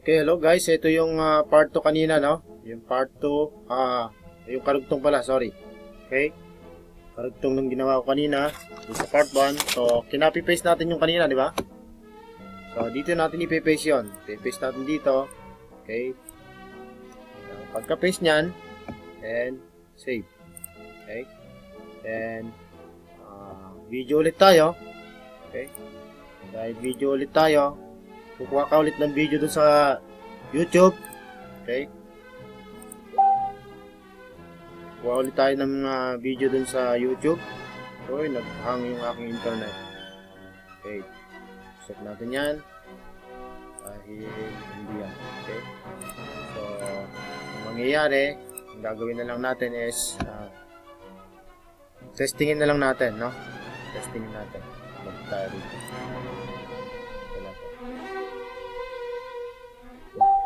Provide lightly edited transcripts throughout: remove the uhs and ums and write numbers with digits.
Okay, hello guys. Ito yung part 2 kanina, no? Yung part 2, yung karugtong pala, sorry. Okay? Karugtong nung ginawa ko kanina, yung sa part 1. So, kinapi-paste natin yung kanina, di ba? So, dito natin ipe-paste yun. Ipe-paste natin dito. Okay? Pagka-paste nyan, and save. Okay? Then, video ulit tayo. Okay? Dahil video ulit tayo, kukuha ka ulit ng video dun sa YouTube. Okay? Kuha ulit tayo ng video dun sa YouTube. Uy, naghang yung aking internet. Okay. Check natin yan. Dahil hindi yan. Okay. So, ang mangyayari, ang gagawin na lang natin is testingin na lang natin, no? Testingin natin. Balik tayo dito.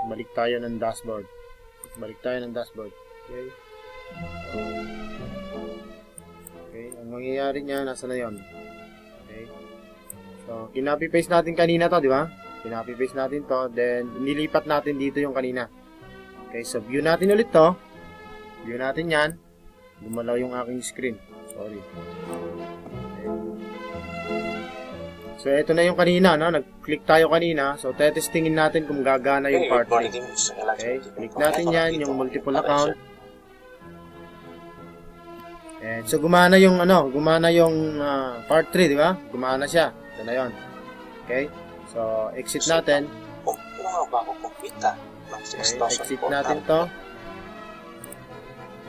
Balik tayo ng dashboard. Balik tayo ng dashboard. Okay. Okay. Ang mangyayari niya, nasa na yun? Okay. So, kinapi-paste natin kanina to, di ba? Kinapi-paste natin to. Then, nilipat natin dito yung kanina. Okay. So, view natin ulit to. View natin yan. Gumalaw yung aking screen. Sorry. So, ito na yung kanina, no? Nag-click tayo kanina. So, tetestingin natin kung gagana yung part 3. Okay? Click natin yan, yung multiple account. And, so, gumana yung, part 3, di ba? Gumana siya. Ito na yun. Okay? So, exit natin. Okay, exit natin to.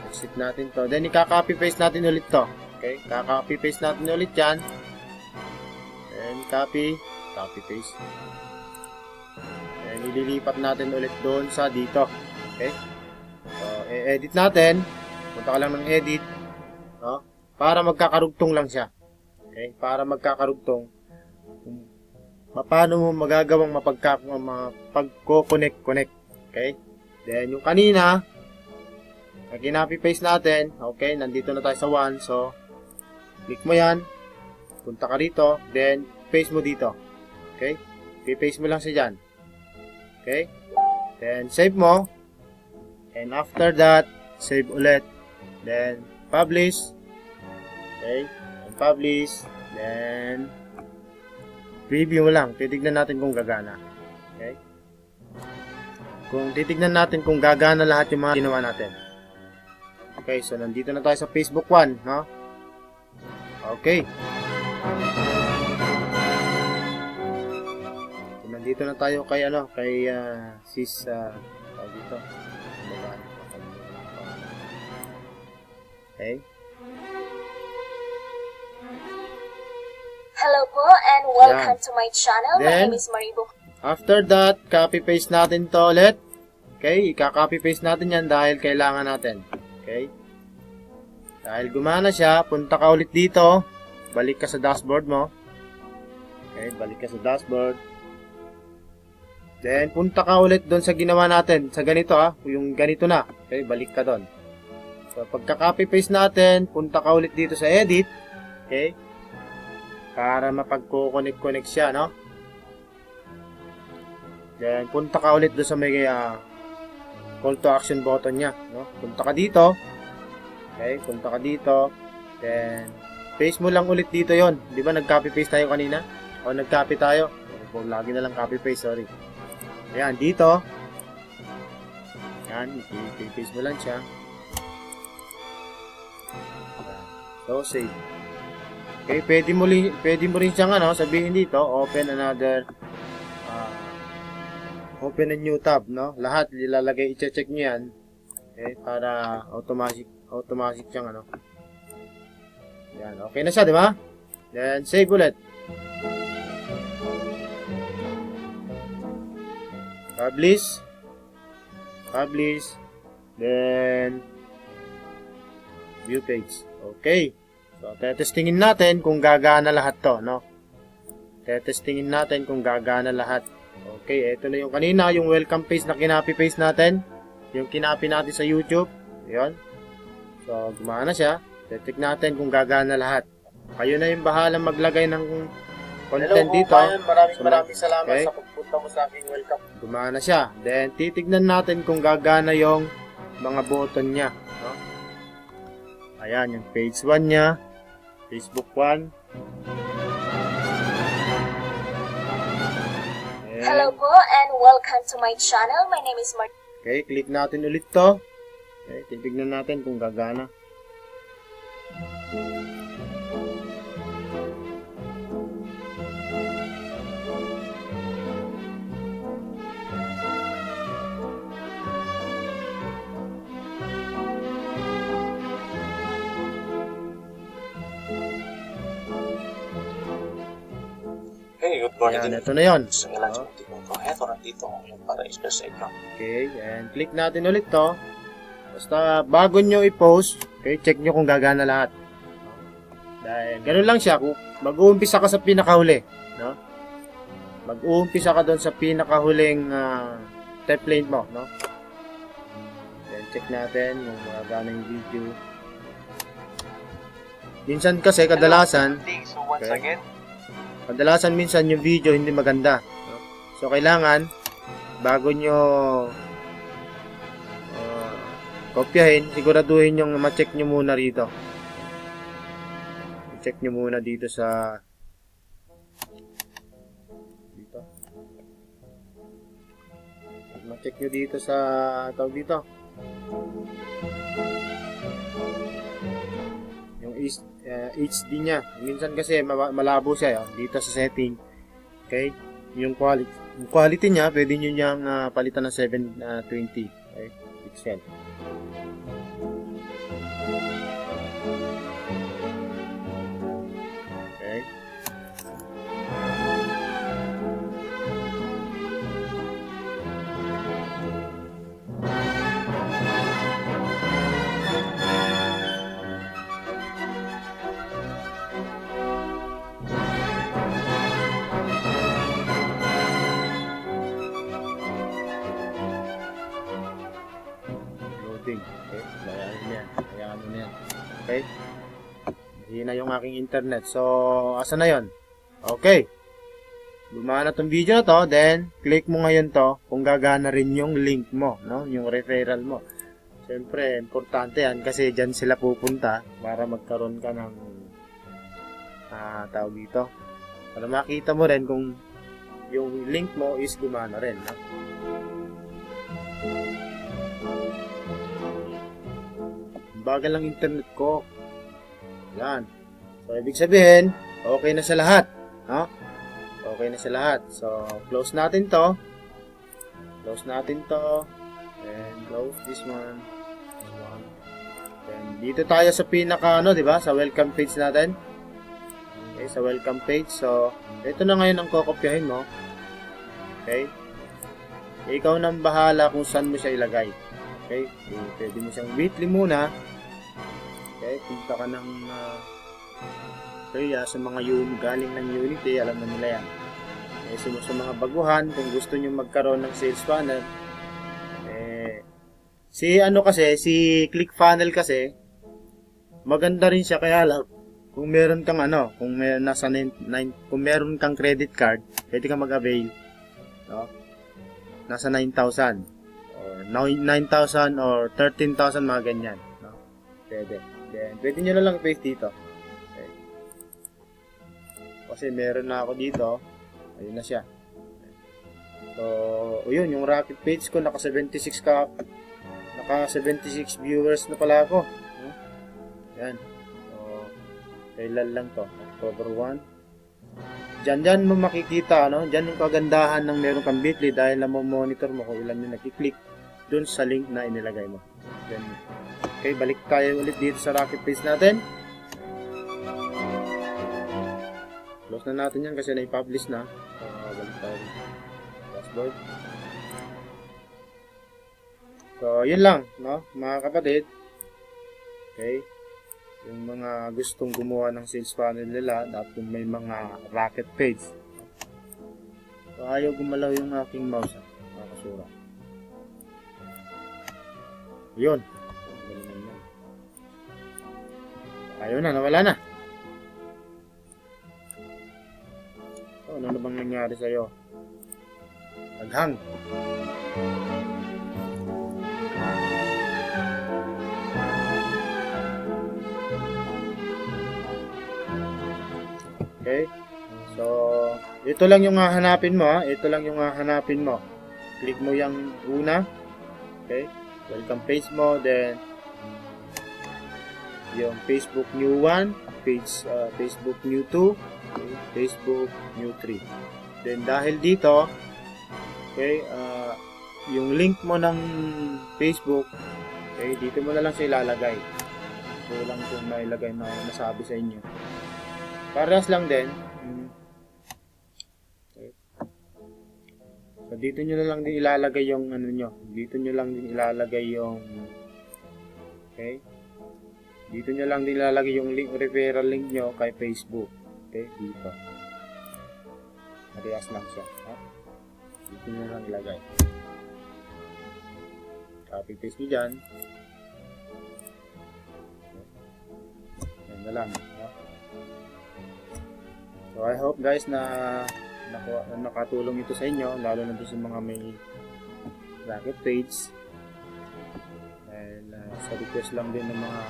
Exit natin to. Then, ika-copy-paste natin ulit to. Okay? Ika-copy-paste natin ulit yan. And copy, paste. And ililipat natin ulit doon sa dito. Okay? So, edit natin. Punta ka lang ng edit. No? Para magkakarugtong lang siya. Okay? Para magkakarugtong. Paano mo magagawang mapagko-connect. Okay? Then, yung kanina, kinapi-paste natin. Okay? Nandito na tayo sa 1. So, click mo yan. Punta ka rito. Then, paste mo dito. Okay? I-paste mo lang siya dyan. Okay? Then, save mo. And after that, save ulit. Then, publish. Okay? And publish. Then, preview mo lang. Titignan natin kung gagana. Okay? Kung titignan natin kung gagana lahat yung mga ginawa natin. Okay, so nandito na tayo sa Facebook 1, no? Okay. Dito na tayo kay sis dito. Okay. Hello po and welcome to my channel. My name is Maribo. After that, copy paste natin to ulit. Okay, i-copy paste natin yan dahil kailangan natin. Okay? Dahil gumana siya, punta ka ulit dito. Balik ka sa dashboard mo. Okay, balik ka sa dashboard. Then, punta ka ulit doon sa ginawa natin. Sa ganito yung ganito na. Okay, balik ka doon. So, pagka-copy-paste natin, punta ka ulit dito sa edit. Okay? Para mapagko-connect siya, no? Then, punta ka ulit doon sa may call to action button niya, no? Punta ka dito. Okay, punta ka dito. Then, paste mo lang ulit dito yon. Di ba nag-copy-paste tayo kanina? O nag-copy tayo? Lagi na lang copy-paste, sorry. Ayan, dito. Ayan, i-paste mo lang siya. So, save. Okay, pwede mo rin siyang sabihin dito, open a new tab, no? Lahat, ilalagay, i-check nyo yan. Okay, para automatic siyang Ayan, okay na siya, di ba? Then, save ulit. Publish, then view page. Okay. So, tetestingin natin kung gagana lahat to, no? Tetestingin natin kung gagana lahat. Okay, ito na yung kanina, yung welcome page na kinapi-paste natin. Yung kinapi natin sa YouTube. Ayan. So, gumana siya. Tetik natin kung gagana lahat. Kayo na yung bahalang maglagay ng content dito. Maraming salamat sa punta mo sa aking welcome. Gumana siya. Then, titignan natin kung gagana yung mga button niya. No? Ayan, yung page 1 niya. Facebook 1. Hello po and welcome to my channel. My name is Martin. Okay, click natin ulit to. Okay, titignan natin kung gagana. Hey, good morning. Ayan, ito na yun. Sa ilan sa mga tipong to, eto nandito ako ngayon para i-share sa inyo. Okay, and click natin ulit to. Basta bago nyo i-post, okay, check nyo kung gagana lahat. Dahil ganun lang siya, kung mag-uumpisa ka sa pinakahuli, no? Mag-uumpisa ka doon sa pinakahuling template mo, no? Then check natin yung gagana yung video. Minsan kasi kadalasan, okay, kadalasan minsan yung video hindi maganda, no? So kailangan bago nyo kopyahin, siguraduhin yung ma-check nyo muna rito. I-check nyo muna dito sa dito. Ma-check nyo dito sa tawag dito. Yung HD niya. Minsan kasi malabo siya, dito sa setting. Okay? Yung quality niya, pwede nyo niyang palitan ng 720 okay? Pixel. Okay. Okay, hayaan mo na yan. Okay? Hina yung aking internet. So, asa na yon? Okay. Lumana tong video na to, then, click mo ngayon to kung gagana rin yung link mo, no? Yung referral mo. Siyempre, importante yan kasi dyan sila pupunta para magkaroon ka ng tawag dito. Para makita mo rin kung yung link mo is gumana rin, no? Bagal lang internet ko. Yan. So, ibig sabihin, okay na sa lahat. No? Okay na sa lahat. So, close natin to. Close natin to. And close this one. This one. Then, dito tayo sa pinaka, di ba? Sa welcome page natin. Okay, sa welcome page. So, ito na ngayon ang kokopyahin mo. Okay? Ikaw nang bahala kung saan mo siya ilagay. Okay? Pwede mo siyang weekly muna. Okay, punta ka ng kaya sa mga galing ng Unity, alam na nila yan. Sa mga baguhan, kung gusto nyo magkaroon ng sales funnel, si ClickFunnels kasi, maganda rin siya, kaya lang, kung meron kang kung meron kang credit card, pwede ka mag-avail, no? Nasa 9,000, or 9,000 or 13,000, mga ganyan, no? Pwede. Then, pwede nyo na lang i-paste dito. Okay. Kasi meron na ako dito. Ayun na siya. So, yun, yung rocket page ko, naka 76 viewers na pala ako. Yan. So, kailan lang to? October 1. Diyan mo makikita, Diyan yung kagandahan ng meron kang Bitly dahil monitor mo kung ilan yung nakiklik dun sa link na inilagay mo. Then, okay, balik tayo ulit dito sa rocket page natin. Close na natin yan kasi na-publish na. Balik tayo dito. Dashboard. So, yun lang, mga kapatid. Okay. Yung mga gustong gumawa ng sales funnel nila, dapat yung may mga rocket page. So, ayaw gumalaw yung aking mouse, mga kasura. Yun. Ayaw na, nawala na. Ano na bang nangyari sa'yo? Naghang. Okay. So, ito lang yung hahanapin mo, ha. Ito lang yung hahanapin mo. Click mo yung una. Okay. Welcome page mo, then yung Facebook new 1, Facebook new 2, okay, Facebook new 3. Then dahil dito, okay, yung link mo ng Facebook, okay, dito mo na lang siya ilalagay. Ito lang kung nailagay na nasabi sa inyo. Parehas lang din. Okay. So dito nyo na lang din ilalagay yung ano nyo. Dito nyo lang din ilalagay yung, okay, dito nyo lang din ilalagay yung link, referral link nyo kay Facebook. Okay, dito. Parehas lang siya. Ha? Dito nyo lang ilagay. Copy paste nyo dyan. Yan na lang. Ha? So I hope guys na nakatulong ito sa inyo, lalo na doon sa mga may racket page. And sa request lang din ng mga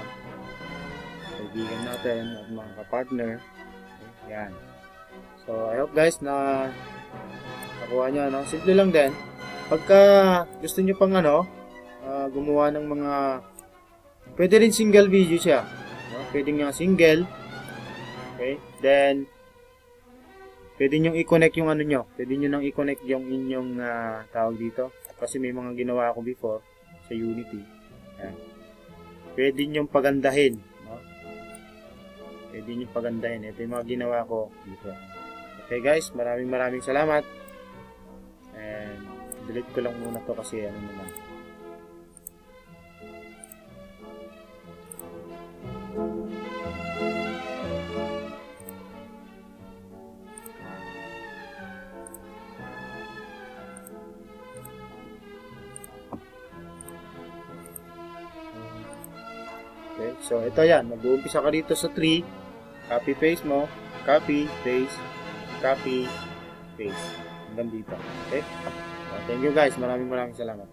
kaibigan natin at mga kapartner. Okay, yan. So I hope guys na nakuha nyo, no? Simple lang din. Pagka gusto nyo pang gumawa ng mga, pwede rin single video siya, no? Pwede nga single. Okay, then pwede nyo i-connect yung ano nyo. Pwede nyo nang i-connect yung inyong tawag dito. Kasi may mga ginawa ako before sa Unity. Ayan. Pwede nyo pagandahin. No? Pwede nyo pagandahin. Ito yung mga ginawa ko dito. Okay guys, maraming salamat. And delete ko lang muna to kasi ano naman. Okay, so ito yan, mag-uumpisa ka dito sa 3, copy paste mo, copy paste, copy paste hanggang dito. Okay? So, thank you guys, maraming salamat.